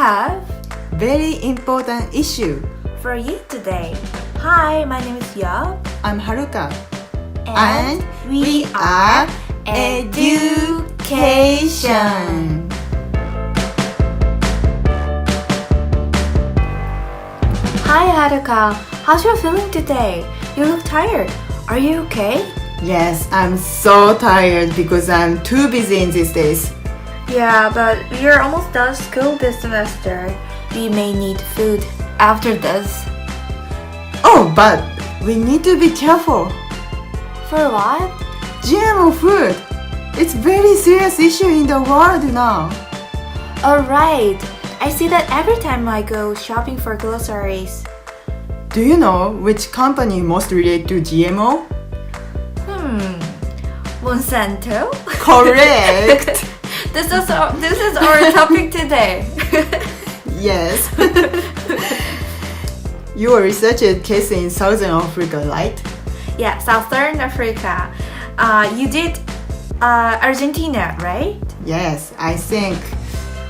have very important issue for you today. Hi, my name is Eunyeop. I'm Haruka And we are edYOUcation. Hi Haruka, how's your feeling today? You look tired. Are you okay? Yes, I'm so tired because I'm too busy in these days. Yeah, but we are almost done school this semester. We may need food after this. Oh, but we need to be careful. For what? GMO food. It's very serious issue in the world now. Alright, I see that every time I go shopping for groceries. Do you know which company most relate to GMO? Monsanto? Correct. This is our topic today. Yes. You are researching case in Southern Africa, right? Yeah, Southern Africa. You did Argentina, right? Yes, I think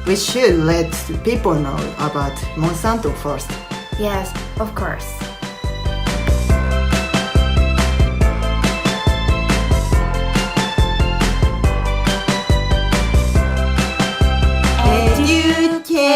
we should let people know about Monsanto first. Yes, of course. edYOUcation.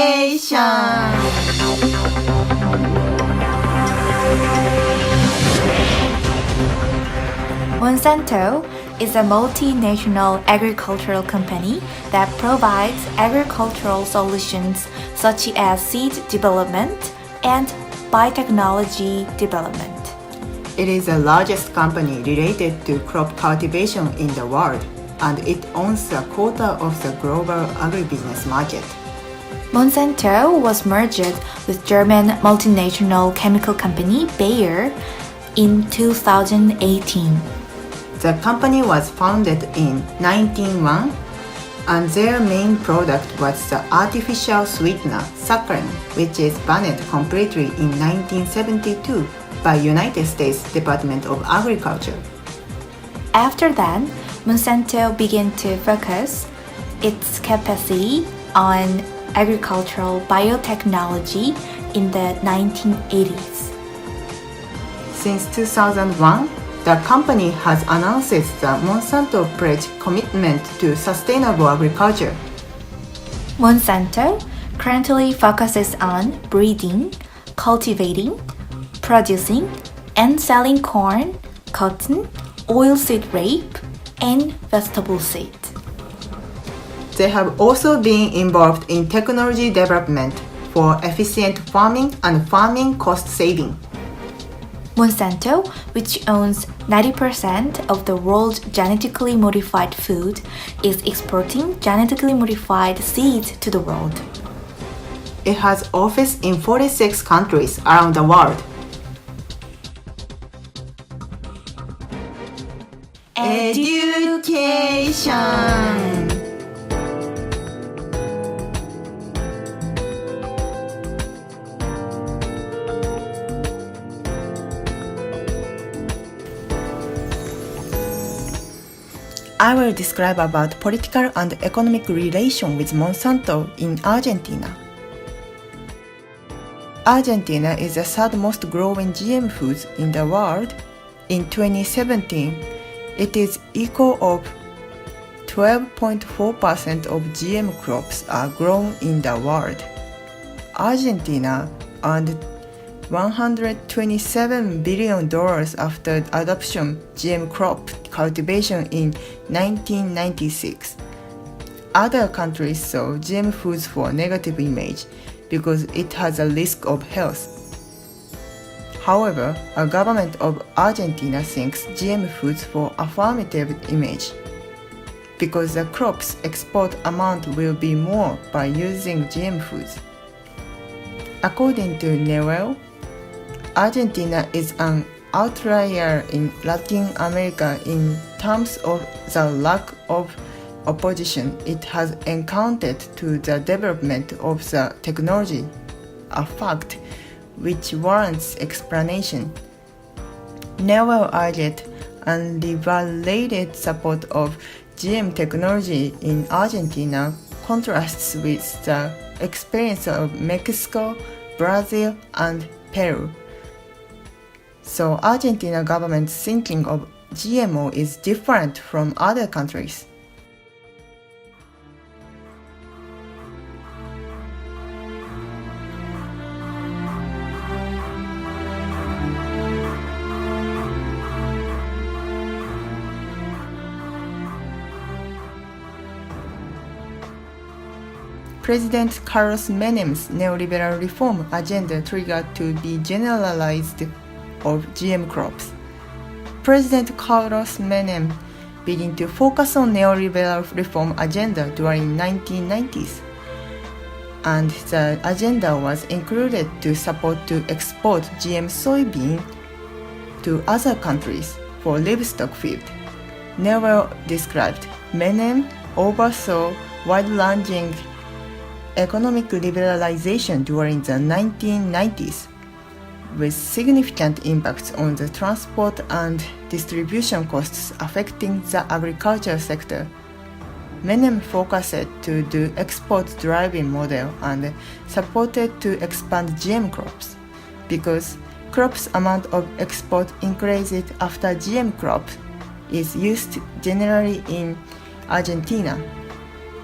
Monsanto is a multinational agricultural company that provides agricultural solutions such as seed development and biotechnology development. It is the largest company related to crop cultivation in the world, and it owns a quarter of the global agribusiness market. Monsanto was merged with German multinational chemical company Bayer in 2018. The company was founded in 1901, and their main product was the artificial sweetener saccharin, which is banned completely in 1972 by United States Department of Agriculture. After that, Monsanto began to focus its capacity on agricultural biotechnology in the 1980s. Since 2001, the company has announced the Monsanto Pledge commitment to sustainable agriculture. Monsanto currently focuses on breeding, cultivating, producing, and selling corn, cotton, oilseed rape, and vegetable seed. They have also been involved in technology development for efficient farming and farming cost saving. Monsanto, which owns 90% of the world's genetically modified food, is exporting genetically modified seeds to the world. It has offices in 46 countries around the world. edYOUcation. I will describe about political and economic relation with Monsanto in Argentina. Argentina is the third most growing GM foods in the world. In 2017, it is equal of 12.4% of GM crops are grown in the world. Argentina earned $127 billion after adoption GM crop cultivation in 1996. Other countries saw GM foods for negative image because it has a risk of health. However, a government of Argentina thinks GM foods for affirmative image because the crop's export amount will be more by using GM foods. According to Nawal, Argentina is an outlier in Latin America in terms of the lack of opposition it has encountered to the development of the technology, a fact which warrants explanation. Nawal urged unrivalated support of GM technology in Argentina contrasts with the experience of Mexico, Brazil, and Peru. So Argentina government's thinking of GMO is different from other countries. President Carlos Menem's neoliberal reform agenda triggered to be generalized of GM crops. President Carlos Menem began to focus on neoliberal reform agenda during 1990s, and the agenda was included to support to export GM soybean to other countries for livestock feed. Nawal described Menem oversaw wide-ranging economic liberalization during the 1990s, with significant impacts on the transport and distribution costs affecting the agriculture sector. Menem focused to do export-driving model and supported to expand GM crops, because crops amount of export increased after GM crop is used generally in Argentina.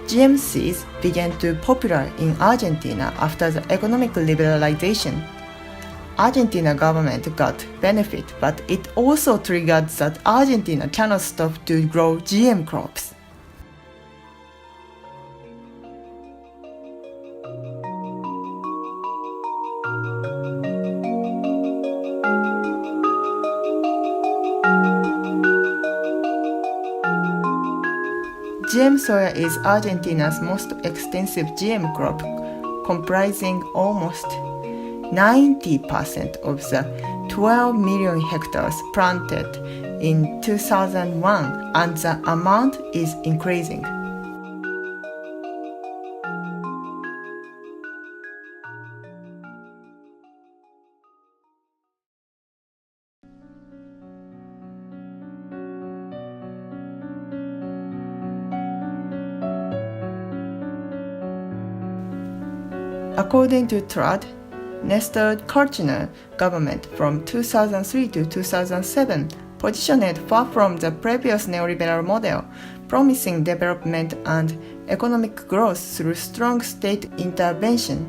GM seeds began to popular in Argentina after the economic liberalization. Argentina government got benefit, but it also triggered that Argentina cannot stop to grow GM crops. GM soya is Argentina's most extensive GM crop, comprising almost 90% of the 12 million hectares planted in 2001, and the amount is increasing. According to TRAD, Nestor Kirchner government from 2003 to 2007 positioned far from the previous neoliberal model, promising development and economic growth through strong state intervention.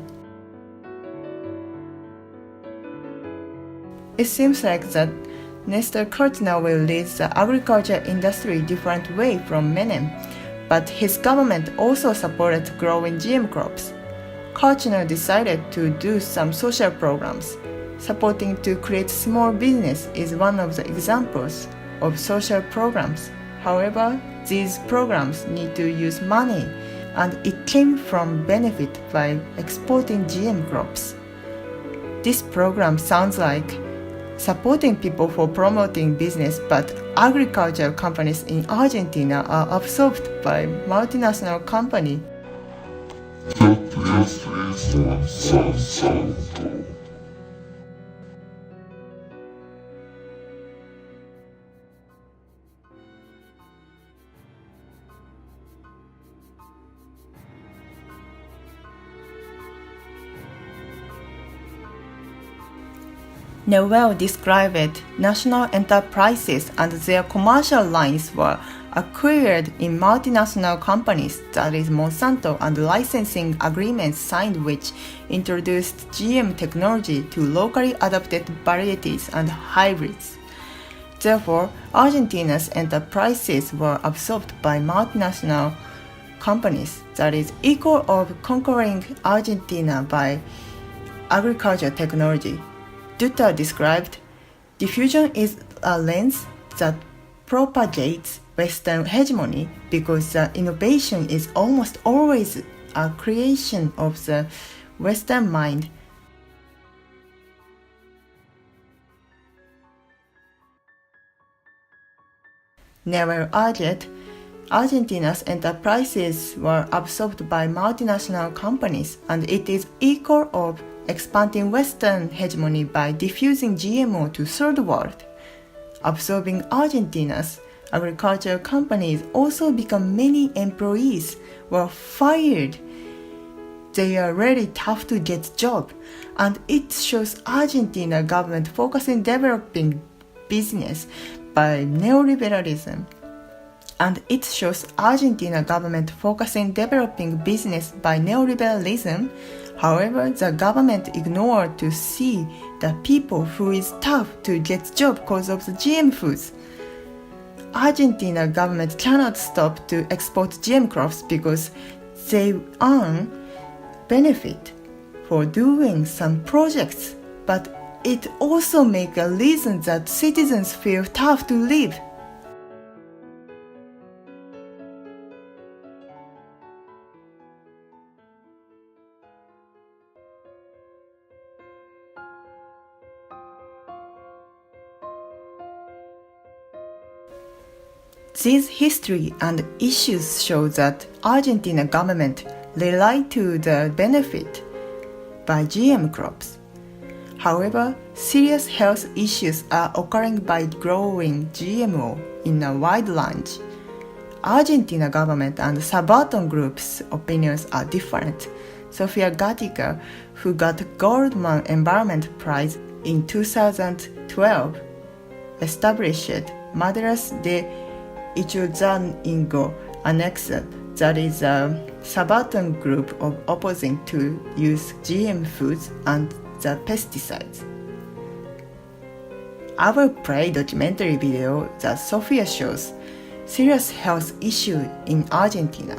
It seems like that Nestor Kirchner will lead the agriculture industry different way from Menem, but his government also supported growing GM crops. Kirchner decided to do some social programs. Supporting to create small business is one of the examples of social programs. However, these programs need to use money, and it came from benefit by exporting GM crops. This program sounds like supporting people for promoting business, but agricultural companies in Argentina are absorbed by multinational companies. Monsanto. Nawal described national enterprises and their commercial lines were acquired in multinational companies, that is Monsanto, and licensing agreements signed which introduced GM technology to locally adapted varieties and hybrids. Therefore, Argentina's enterprises were absorbed by multinational companies, that is equal of conquering Argentina by agriculture technology. Dutta described, diffusion is a lens that propagates Western hegemony because the innovation is almost always a creation of the Western mind. Nawal argued, Argentina's enterprises were absorbed by multinational companies, and it is equal of expanding Western hegemony by diffusing GMO to third world. Absorbing Argentina's agricultural companies also become many employees were fired they are really tough to get job, and it shows Argentina government focusing developing business by neoliberalism. And it shows Argentina government focusing developing business by neoliberalism. However, the government ignored to see the people who is tough to get job because of the GM foods. Argentina government cannot stop to export GM crops because they earn benefit for doing some projects, but it also make a reason that citizens feel tough to live. These history and issues show that Argentina government rely to the benefit by GM crops. However, serious health issues are occurring by growing GMO in a wide range. Argentina government and Surbaltern group's opinions are different. Sofia Gatica, who got Goldman Environment Prize in 2012, established Madras de Ituzaingó Annexa, that is a Surbaltern group of opposing to use GM foods and the pesticides. I will play documentary video that Sofia shows serious health issue in Argentina.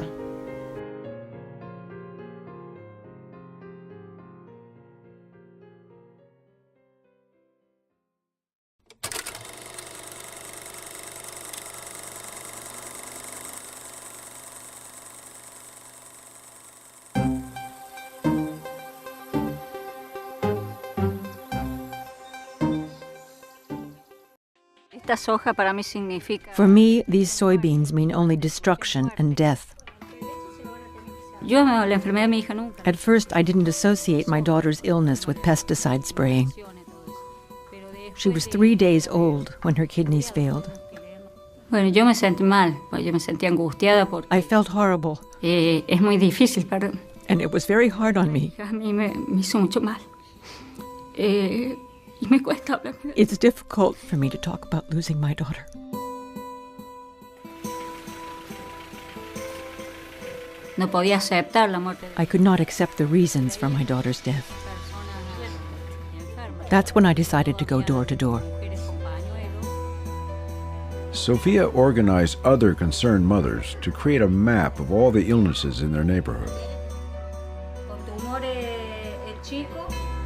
For me, these soybeans mean only destruction and death. At first, I didn't associate my daughter's illness with pesticide spraying. She was 3 days old when her kidneys failed. I felt horrible. And it was very hard on me. It's difficult for me to talk about losing my daughter. I could not accept the reasons for my daughter's death. That's when I decided to go door to door. Sofia organized other concerned mothers to create a map of all the illnesses in their neighborhood.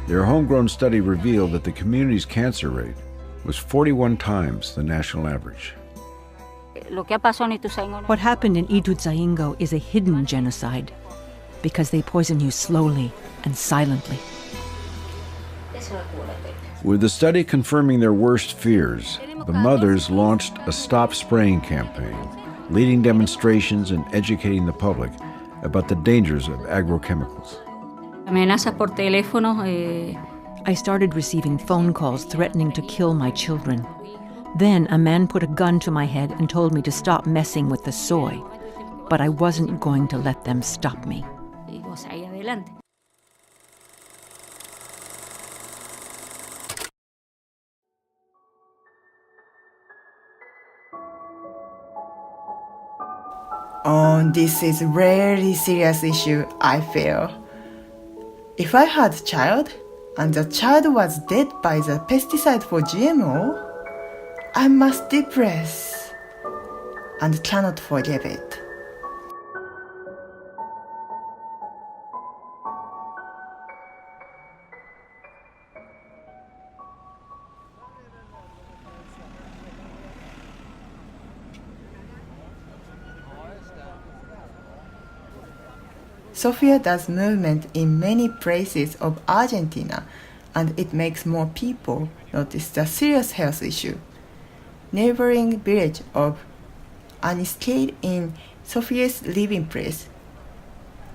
Their homegrown study revealed that the community's cancer rate was 41 times the national average. What happened in Ituzaingó is a hidden genocide because they poison you slowly and silently. With the study confirming their worst fears, the mothers launched a Stop Spraying campaign, leading demonstrations and educating the public about the dangers of agrochemicals. I started receiving phone calls threatening to kill my children. Then a man put a gun to my head and told me to stop messing with the soy. But I wasn't going to let them stop me. Oh, this is really serious issue, I feel. If I had a child, and the child was dead by the pesticide for GMO, I must depress and cannot forgive it. Sofia does movement in many places of Argentina, and it makes more people notice the serious health issue. Neighboring village of Aniscade in Sofia's living place,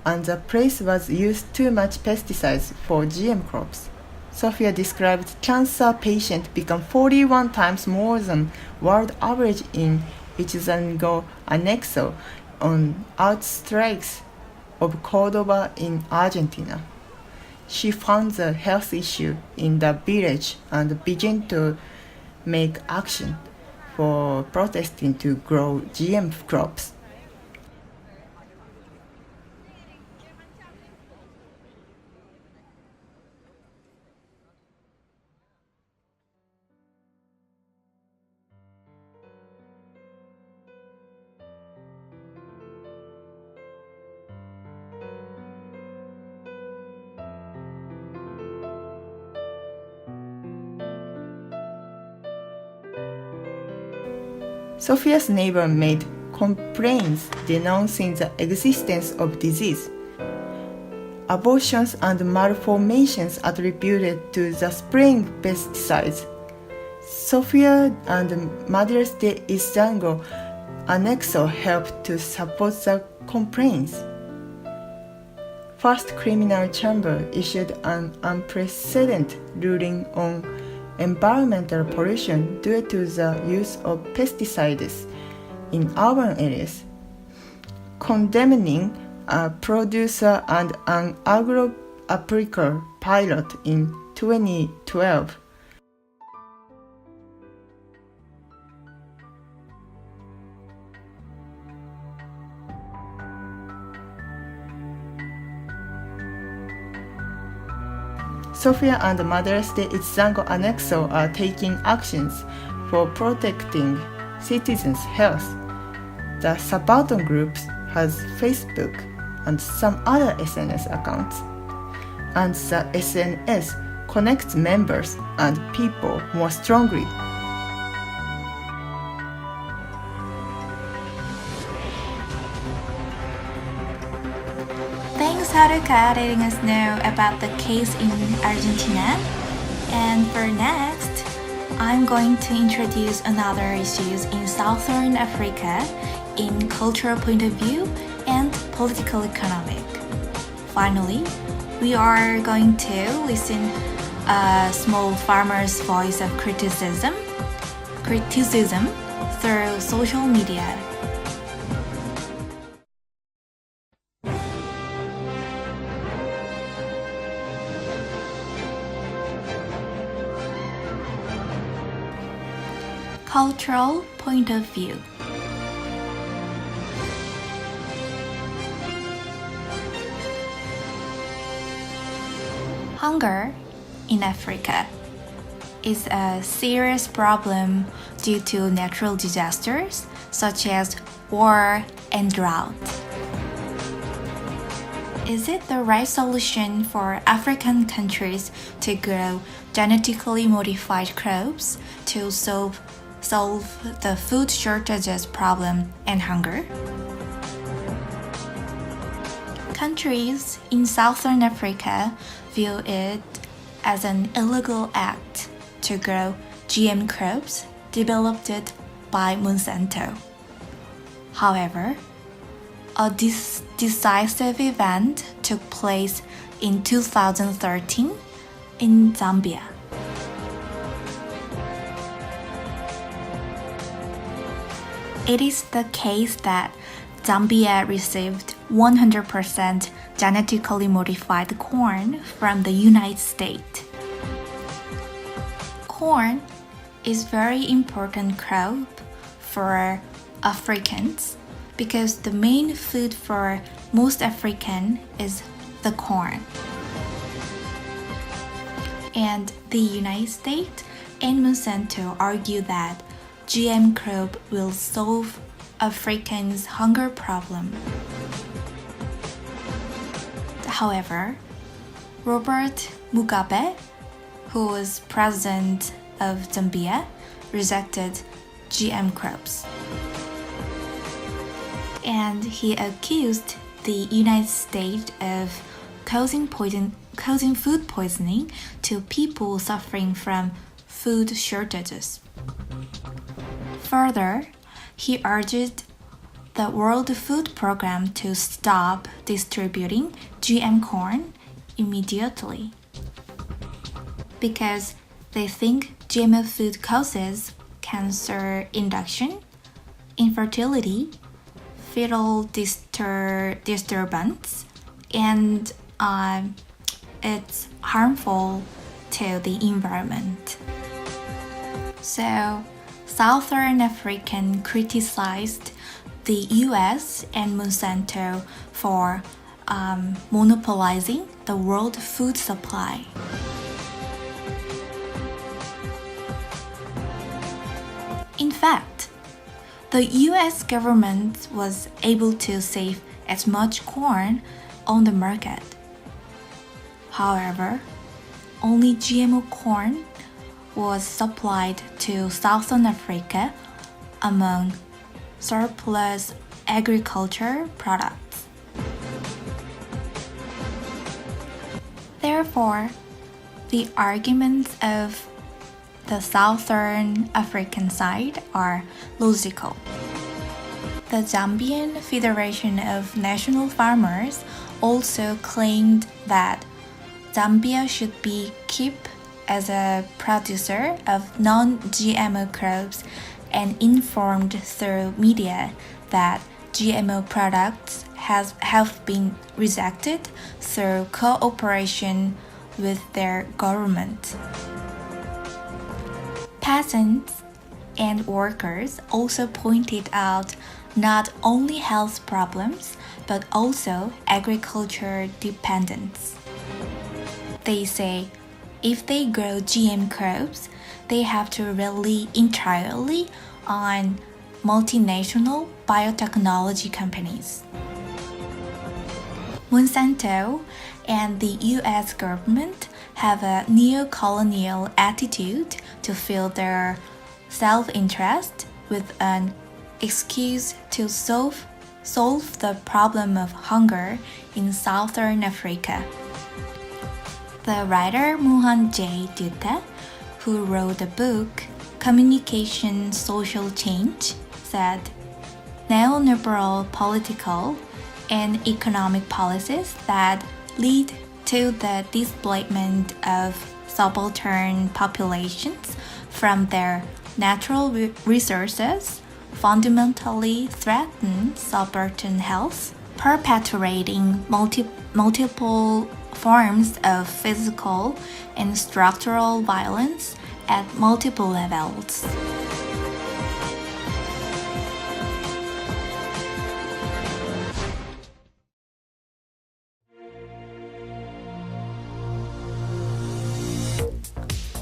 and the place was used too much pesticides for GM crops. Sofia described cancer patient become 41 times more than world average in Ituzaingó Annexo on outstrikes of Cordoba in Argentina. She found the health issue in the village and began to make action for protesting to grow GM crops. Sophia's neighbor made complaints denouncing the existence of disease, abortions and malformations attributed to the spraying pesticides. Sophia and Madres de Izango Anexo helped to support the complaints. First Criminal Chamber issued an unprecedented ruling on environmental pollution due to the use of pesticides in urban areas, condemning a producer and an agro-applicator pilot in 2012. Sofia and Madres de Izango Anexo are taking actions for protecting citizens' health. The Surbaltern group has Facebook and some other SNS accounts, and the SNS connects members and people more strongly. Thanks, Haruka, letting us know about the case in Argentina. And for next, I'm going to introduce another issues in Southern Africa in cultural point of view and political economic. Finally, we are going to listen a small farmer's voice of criticism through social media. Cultural point of view. Hunger in Africa is a serious problem due to natural disasters such as war and drought. Is it the right solution for African countries to grow genetically modified crops to solve the food shortages problem and hunger? Countries in Southern Africa view it as an illegal act to grow GM crops developed by Monsanto. However, a decisive event took place in 2013 in Zambia. It is the case that Zambia received 100% genetically modified corn from the United States. Corn is very important crop for Africans because the main food for most African is the corn. And the United States and Monsanto argue that GM crop will solve Africans' hunger problem. However, Robert Mugabe, who was president of Zambia, rejected GM crops. And he accused the United States of causing food poisoning to people suffering from food shortages. Further, he urged the World Food Program to stop distributing GM corn immediately because they think GMO food causes cancer induction, infertility, fetal disturbance, and it's harmful to the environment. So, Southern African criticized the US and Monsanto for monopolizing the world food supply. In fact, the US government was able to save as much corn on the market. However, only GMO corn was supplied to Southern Africa among surplus agriculture products. Therefore, the arguments of the Southern African side are logical. The Zambian Federation of National Farmers also claimed that Zambia should be kept as a producer of non-GMO crops and informed through media that GMO products have been rejected through cooperation with their government. Peasants and workers also pointed out not only health problems but also agriculture dependence. They say if they grow GM crops, they have to rely entirely on multinational biotechnology companies. Monsanto and the US government have a neo-colonial attitude to fill their self-interest with an excuse to solve the problem of hunger in Southern Africa. The writer Mohan J. Dutta, who wrote the book Communication Social Change, said, neoliberal political and economic policies that lead to the displacement of subaltern populations from their natural resources fundamentally threaten subaltern health, perpetuating multiple forms of physical and structural violence at multiple levels.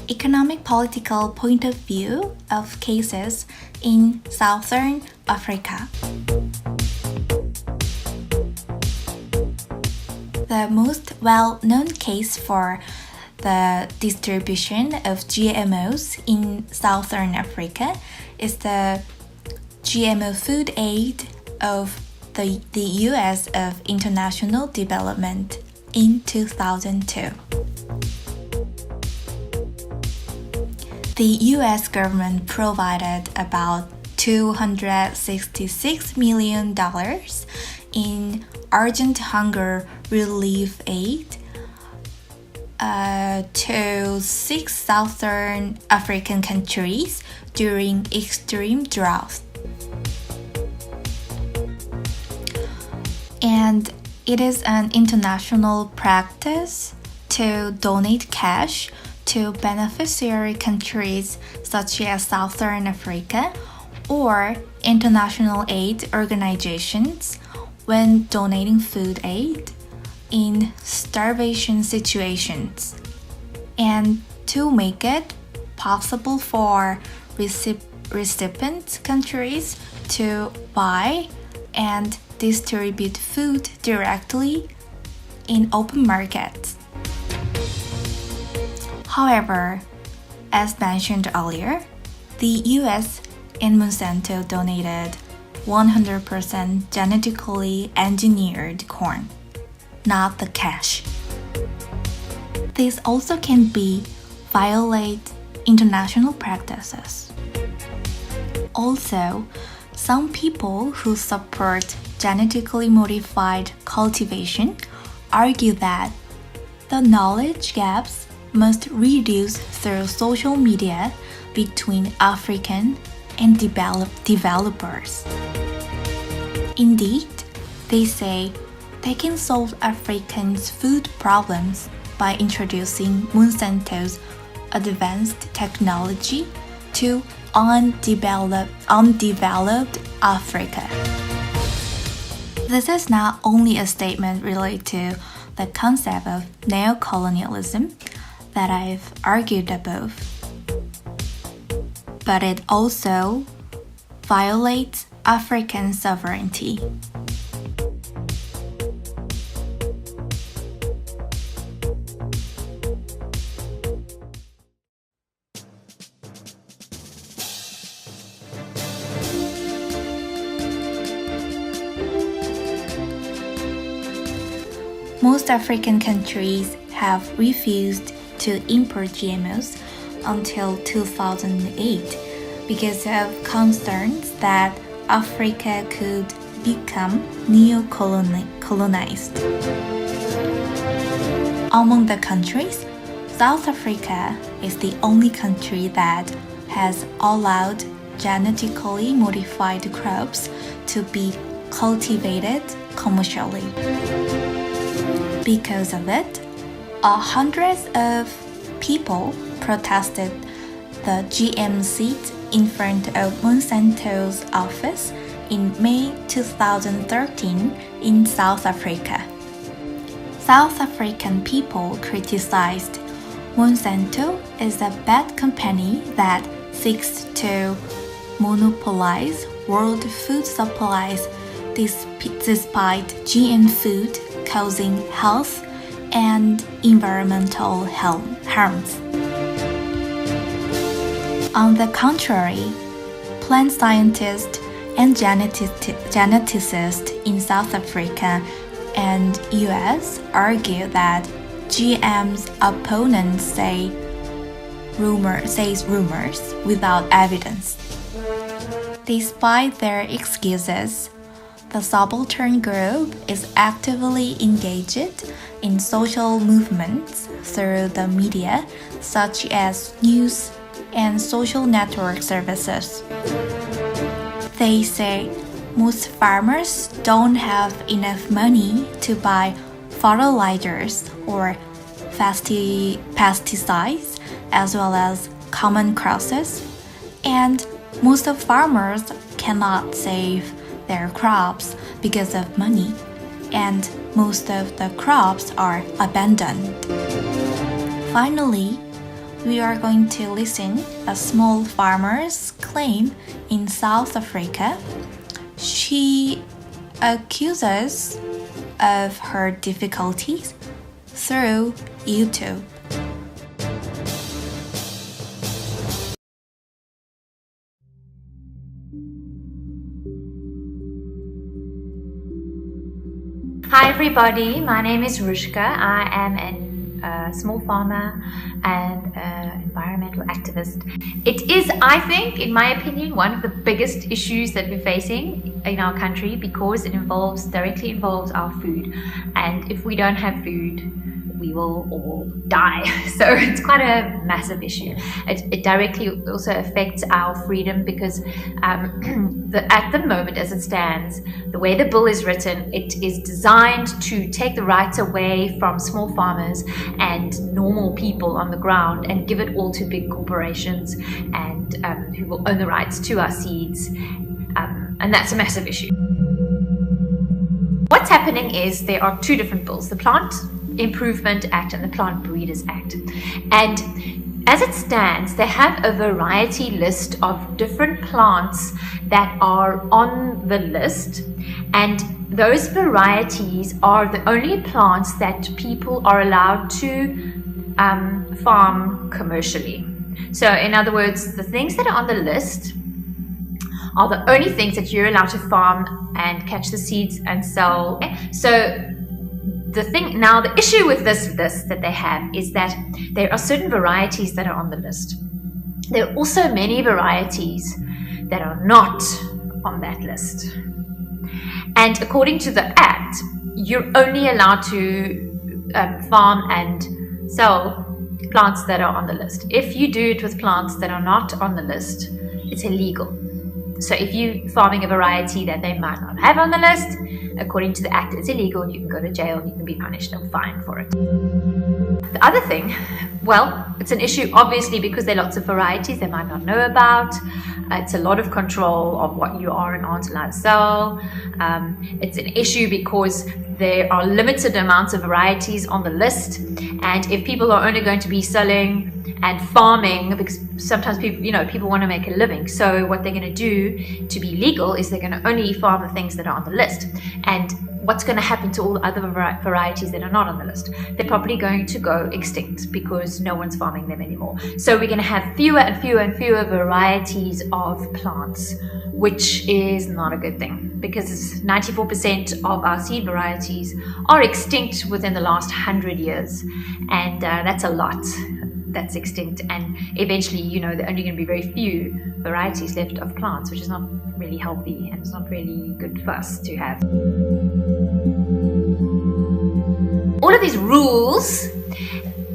Economic political point of view of cases in Southern Africa. The most well-known case for the distribution of GMOs in Southern Africa is the GMO food aid of the US of International Development in 2002. The US government provided about $266 million in urgent hunger relief aid to 6 Southern African countries during extreme drought. And it is an international practice to donate cash to beneficiary countries such as Southern Africa or international aid organizations when donating food aid in starvation situations, and to make it possible for recipient countries to buy and distribute food directly in open markets. However, as mentioned earlier, the US and Monsanto donated 100% genetically engineered corn, not the cash. This also can violate international practices. Also, some people who support genetically modified cultivation argue that the knowledge gaps must reduce through social media between African and developers. Indeed, they say they can solve Africans' food problems by introducing Monsanto's advanced technology to undeveloped Africa. This is not only a statement related to the concept of neo-colonialism that I've argued above, but it also violates African sovereignty. Most African countries have refused to import GMOs until 2008 because of concerns that Africa could become neo-colonized. Among the countries, South Africa is the only country that has allowed genetically modified crops to be cultivated commercially. Because of it, hundreds of people protested the GM seeds in front of Monsanto's office in May 2013 in South Africa. South African people criticized Monsanto as a bad company that seeks to monopolize world food supplies despite GM food causing health and environmental harms. On the contrary, plant scientists and geneticists in South Africa and US argue that GM's opponents say rumors without evidence. Despite their excuses, the Surbaltern group is actively engaged in social movements through the media, such as news and social network services. They say most farmers don't have enough money to buy fertilizers or pesticides as well as common crosses, and most of farmers cannot save their crops because of money, and most of the crops are abandoned. Finally, we are going to listen a small farmer's claim in South Africa. She accuses of her difficulties through YouTube. Hi everybody, my name is Haruka. I am a small farmer and environmental activist. It is, I think, in my opinion, one of the biggest issues that we're facing in our country because it directly involves our food. And if we don't have food, we will all die. So it's quite a massive issue. It directly also affects our freedom because at the moment as it stands, the way the bill is written, it is designed to take the rights away from small farmers and normal people on the ground and give it all to big corporations and who will own the rights to our seeds. And that's a massive issue. What's happening is there are two different bills, the Plant Improvement Act and the Plant Breeders Act. And as it stands, they have a variety list of different plants that are on the list, and those varieties are the only plants that people are allowed to farm commercially. So in other words, the things that are on the list are the only things that you're allowed to farm and catch the seeds and sell. So the issue with this list that they have is that there are certain varieties that are on the list. There are also many varieties that are not on that list. And according to the Act, you're only allowed to farm and sell plants that are on the list. If you do it with plants that are not on the list, it's illegal. So if you're farming a variety that they might not have on the list, according to the Act, it's illegal. You can go to jail and you can be punished and fined for it. The other thing, well, it's an issue obviously because there are lots of varieties they might not know about. It's a lot of control of what you are and aren't allowed to sell. It's an issue because there are limited amounts of varieties on the list, and if people are only going to be selling and farming, because sometimes people want to make a living, so what they're going to do to be legal is they're going to only farm the things that are on the list. And what's going to happen to all the other varieties that are not on the list? They're probably going to go extinct because no one's farming them anymore. So we're going to have fewer and fewer and fewer varieties of plants, which is not a good thing, because 94% of our seed varieties are extinct within the last 100 years, and that's a lot that's extinct. And eventually, there are only going to be very few varieties left of plants, which is not really healthy and it's not really good for us to have. All of these rules,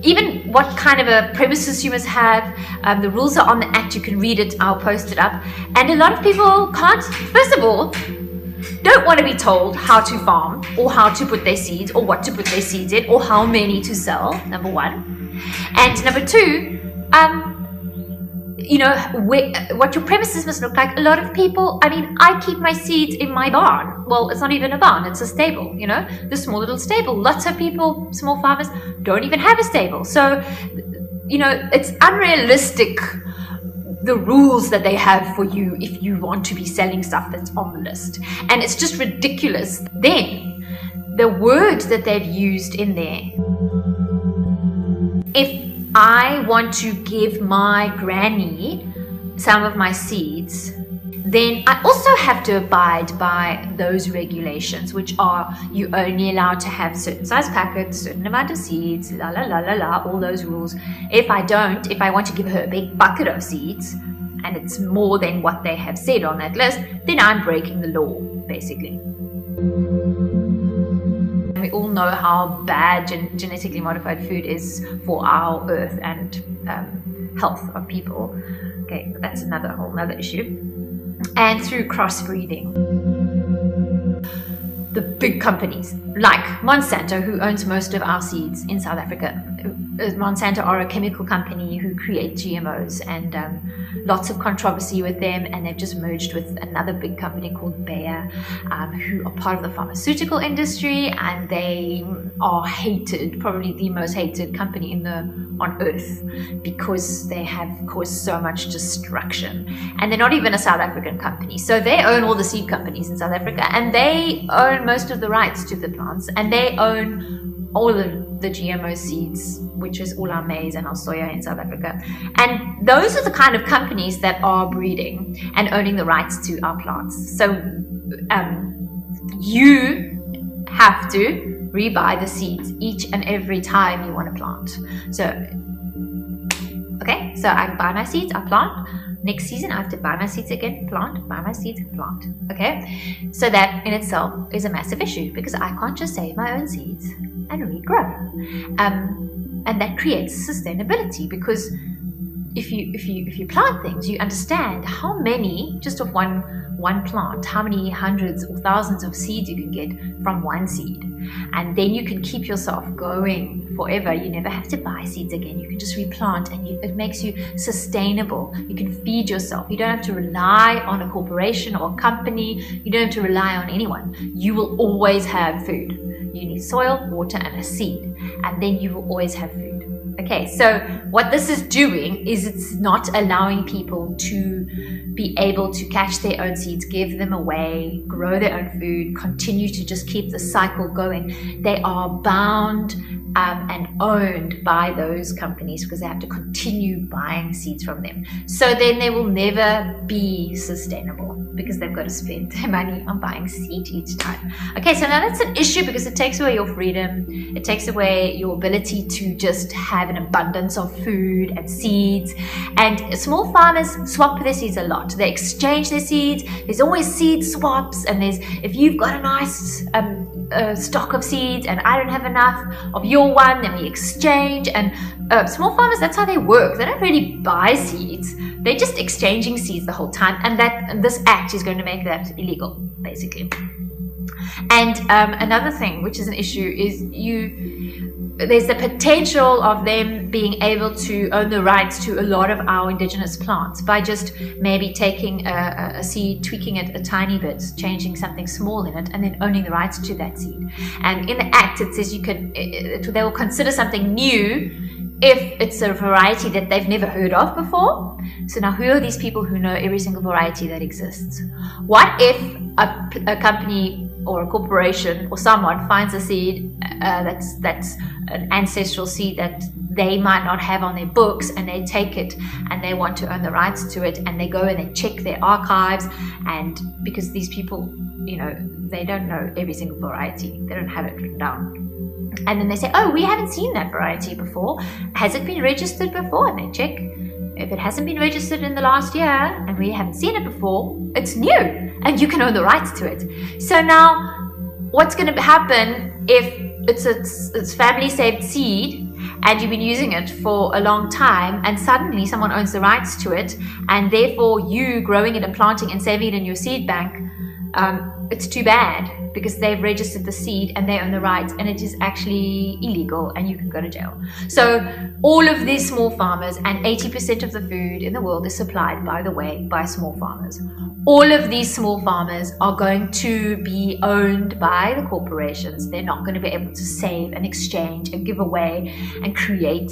even what kind of a premises you must have, the rules are on the Act. You can read it. I'll post it up. And a lot of people can't, first of all, don't want to be told how to farm or how to put their seeds or what to put their seeds in or how many to sell, number one. And number two, what your premises must look like. A lot of people, I keep my seeds in my barn. Well, it's not even a barn, it's a stable, the small little stable. Lots of people, small farmers, don't even have a stable. So, it's unrealistic, the rules that they have for you if you want to be selling stuff that's on the list. And it's just ridiculous. Then, the words that they've used in there. If I want to give my granny some of my seeds, then I also have to abide by those regulations, which are you only allowed to have certain size packets, certain amount of seeds, all those rules. If I want to give her a big bucket of seeds, and it's more than what they have said on that list, then I'm breaking the law, basically. We all know how bad genetically modified food is for our earth and health of people. Okay, that's whole another issue. And through crossbreeding. The big companies like Monsanto, who owns most of our seeds in South Africa. Monsanto are a chemical company who create GMOs, and lots of controversy with them, and they've just merged with another big company called Bayer, who are part of the pharmaceutical industry, and they are hated, probably the most hated company on earth, because they have caused so much destruction. And they're not even a South African company, so they own all the seed companies in South Africa, and they own most of the rights to the plants, and they own all of the GMO seeds, which is all our maize and our soya in South Africa. And those are the kind of companies that are breeding and owning the rights to our plants. So you have to rebuy the seeds each and every time you want to plant. So I buy my seeds, I plant. Next season, I have to buy my seeds again, plant, buy my seeds, plant. Okay? So that in itself is a massive issue, because I can't just save my own seeds and regrow. And that creates sustainability, because if you plant things, you understand how many, just of one plant, how many hundreds or thousands of seeds you can get from one seed. And then you can keep yourself going forever. You never have to buy seeds again. You can just replant, and it makes you sustainable. You can feed yourself. You don't have to rely on a corporation or a company. You don't have to rely on anyone. You will always have food. You need soil, water, and a seed, and then you will always have food. Okay, so what this is doing is it's not allowing people to be able to catch their own seeds, give them away, grow their own food, continue to just keep the cycle going. They are bound and owned by those companies, because they have to continue buying seeds from them. So then they will never be sustainable, because they've got to spend their money on buying seed each time. Okay, so now that's an issue, because it takes away your freedom. It takes away your ability to just have an abundance of food and seeds. And small farmers swap their seeds a lot. They exchange their seeds. There's always seed swaps, and if you've got a nice a stock of seeds and I don't have enough of your one, then we exchange. And small farmers, that's how they work. They don't really buy seeds. They're just exchanging seeds the whole time, and this act is going to make that illegal, basically. And another thing, which is an issue, is there's the potential of them being able to own the rights to a lot of our indigenous plants by just maybe taking a seed, tweaking it a tiny bit, changing something small in it, and then owning the rights to that seed. And in the act, it says they will consider something new if it's a variety that they've never heard of before. So now, who are these people who know every single variety that exists? What if a company or a corporation or someone finds a seed that's an ancestral seed that they might not have on their books, and they take it and they want to own the rights to it, and they go and they check their archives, and because these people, they don't know every single variety, they don't have it written down. And then they say, oh, we haven't seen that variety before. Has it been registered before? And they check. If it hasn't been registered in the last year and we haven't seen it before, it's new and you can own the rights to it. So now what's going to happen if it's family saved seed and you've been using it for a long time, and suddenly someone owns the rights to it, and therefore you growing it and planting and saving it in your seed bank, it's too bad, because they've registered the seed and they own the rights, and it is actually illegal and you can go to jail. So all of these small farmers, and 80% of the food in the world is supplied, by the way, by small farmers. All of these small farmers are going to be owned by the corporations. They're not going to be able to save and exchange and give away and create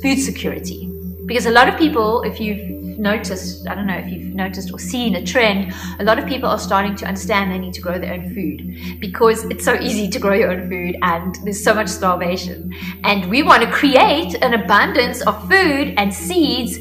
food security. Because a lot of people, if you've noticed, I don't know if you've noticed or seen a trend, a lot of people are starting to understand they need to grow their own food, because it's so easy to grow your own food and there's so much starvation. And we want to create an abundance of food and seeds,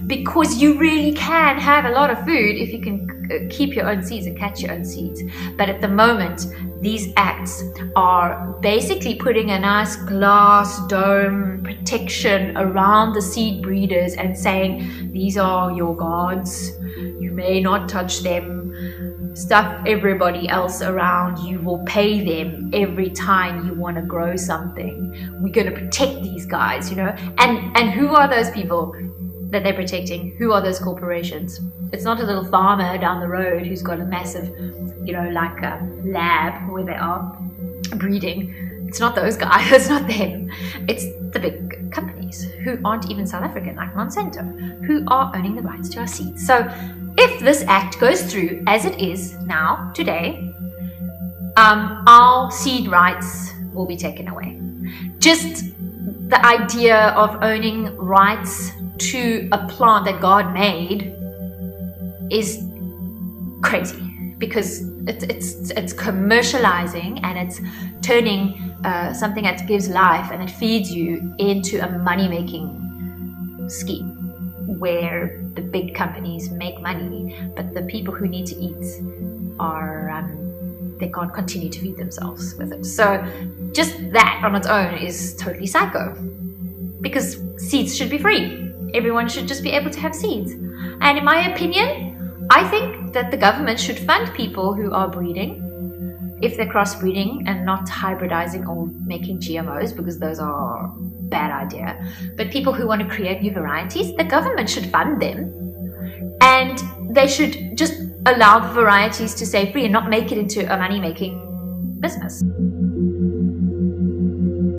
because you really can have a lot of food if you can keep your own seeds and catch your own seeds. But at the moment, these acts are basically putting a nice glass dome protection around the seed breeders and saying, these are your gods, you may not touch them, stuff everybody else around, you will pay them every time you want to grow something. We're going to protect these guys, and who are those people that they're protecting? Who are those corporations? It's not a little farmer down the road who's got a massive, like a lab where they are breeding. It's not those guys, it's not them. It's the big companies who aren't even South African, like Monsanto, who are owning the rights to our seeds. So if this act goes through as it is now, today, our seed rights will be taken away. Just the idea of owning rights to a plant that God made is crazy, because it's commercializing and it's turning something that gives life and it feeds you into a money-making scheme where the big companies make money, but the people who need to eat are they can't continue to feed themselves with it. So just that on its own is totally psycho, because seeds should be free. Everyone should just be able to have seeds. And in my opinion, I think that the government should fund people who are breeding, if they're crossbreeding and not hybridizing or making GMOs, because those are a bad idea. But people who want to create new varieties, the government should fund them. And they should just allow the varieties to stay free and not make it into a money-making business.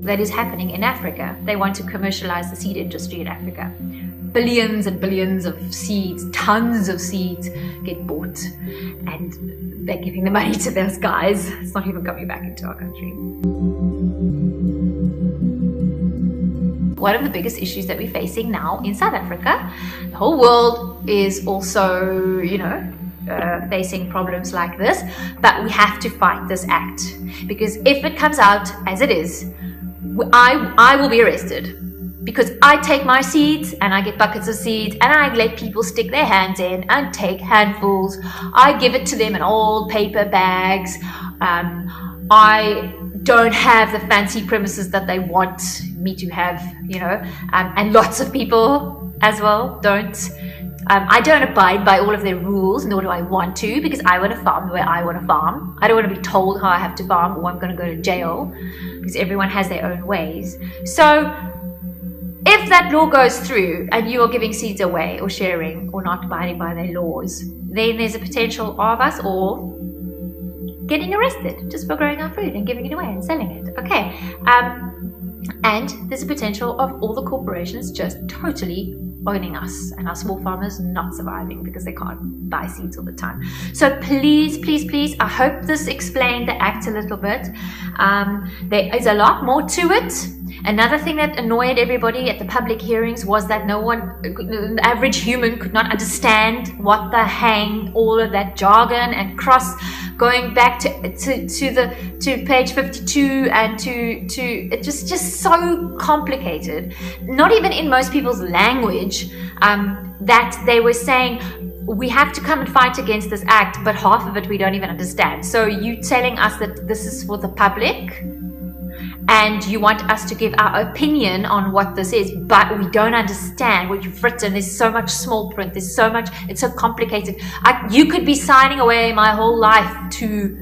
That is happening in Africa. They want to commercialize the seed industry in Africa. Billions and billions of seeds, tons of seeds get bought, and they're giving the money to those guys. It's not even coming back into our country. One of the biggest issues that we're facing now in South Africa, the whole world is also, facing problems like this, but we have to fight this act, because if it comes out as it is, I will be arrested, because I take my seeds and I get buckets of seeds and I let people stick their hands in and take handfuls. I give it to them in old paper bags. I don't have the fancy premises that they want me to have, and lots of people as well don't. I don't abide by all of their rules, nor do I want to, because I want to farm the way I want to farm. I don't want to be told how I have to farm, or I'm going to go to jail, because everyone has their own ways. So if that law goes through and you are giving seeds away or sharing or not abiding by their laws, then there's a potential of us all getting arrested just for growing our food and giving it away and selling it. Okay. And there's a potential of all the corporations just totally owning us and our small farmers not surviving because they can't buy seeds all the time. So please, please, please, I hope this explained the act a little bit. There is a lot more to it. Another thing that annoyed everybody at the public hearings was that the average human could not understand what the hang, all of that jargon and cross, going back to page 52 and to it just so complicated. Not even in most people's language, that they were saying we have to come and fight against this act, but half of it we don't even understand. So you telling us that this is for the public and you want us to give our opinion on what this is, but we don't understand what you've written. There's so much small print, there's so much, it's so complicated. You could be signing away my whole life to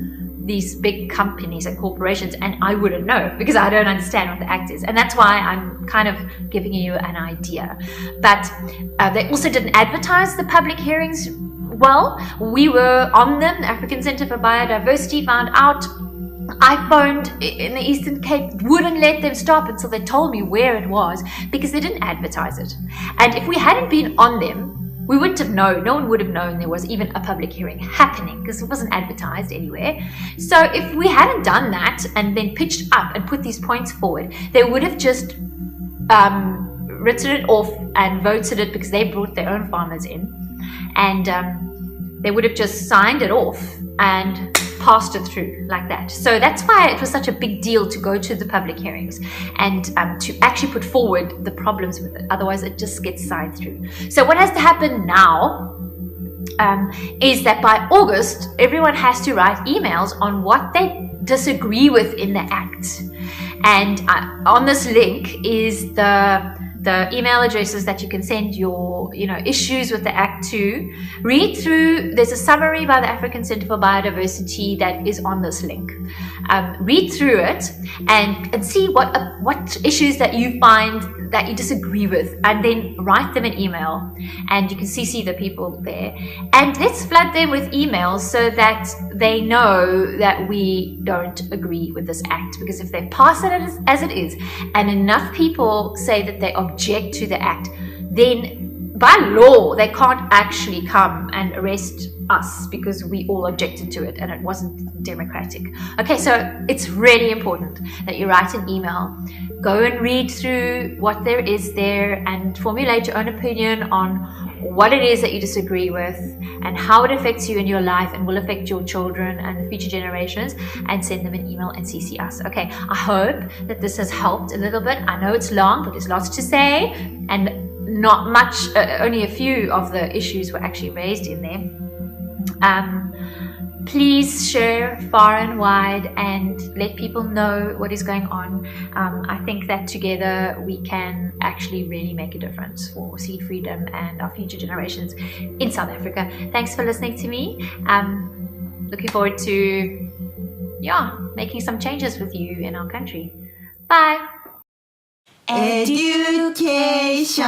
these big companies and corporations and I wouldn't know because I don't understand what the act is. And that's why I'm kind of giving you an idea. But they also didn't advertise the public hearings well. We were on them. The African Center for Biodiversity found out. I phoned in the Eastern Cape, wouldn't let them stop until they told me where it was because they didn't advertise it. And if we hadn't been on them, we wouldn't have known. No one would have known there was even a public hearing happening because it wasn't advertised anywhere. So if we hadn't done that and then pitched up and put these points forward, they would have just written it off and voted it because they brought their own farmers in. And they would have just signed it off and passed it through like that. So that's why it was such a big deal to go to the public hearings and to actually put forward the problems with it. Otherwise, it just gets signed through. So what has to happen now is that by August, everyone has to write emails on what they disagree with in the act. And on this link is the email addresses that you can send your issues with the act to. Read through, there's a summary by the African Center for Biodiversity that is on this link. Read through it and see what issues that you find that you disagree with, and then write them an email, and you can CC the people there, and let's flood them with emails so that they know that we don't agree with this act. Because if they pass it as it is and enough people say that they object to the act, then by law they can't actually come and arrest us because we all objected to it and it wasn't democratic. Okay, so it's really important that you write an email, go and read through what there is there and formulate your own opinion on what it is that you disagree with and how it affects you in your life and will affect your children and the future generations, and send them an email and CC us. Okay, I hope that this has helped a little bit. I know it's long, but there's lots to say and not much, only a few of the issues were actually raised in there. Please share far and wide and let people know what is going on. I think that together we can actually really make a difference for seed freedom and our future generations in South Africa. Thanks for listening to me. Looking forward to making some changes with you in our country. Bye. Education.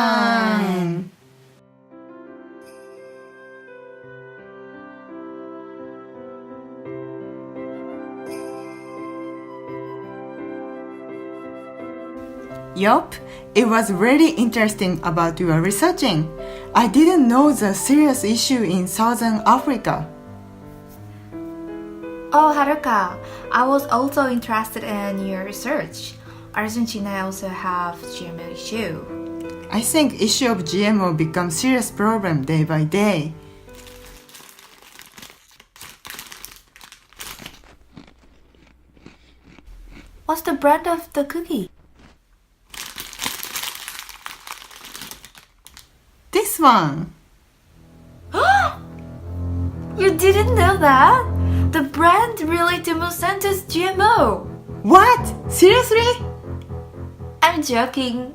Yup, it was really interesting about your researching. I didn't know the serious issue in Southern Africa. Oh, Haruka, I was also interested in your research. Argentina also have GMO issue. I think issue of GMO becomes serious problem day by day. What's the brand of the cookie? This one. You didn't know that? The brand related to Monsanto's GMO. What? Seriously? I'm joking.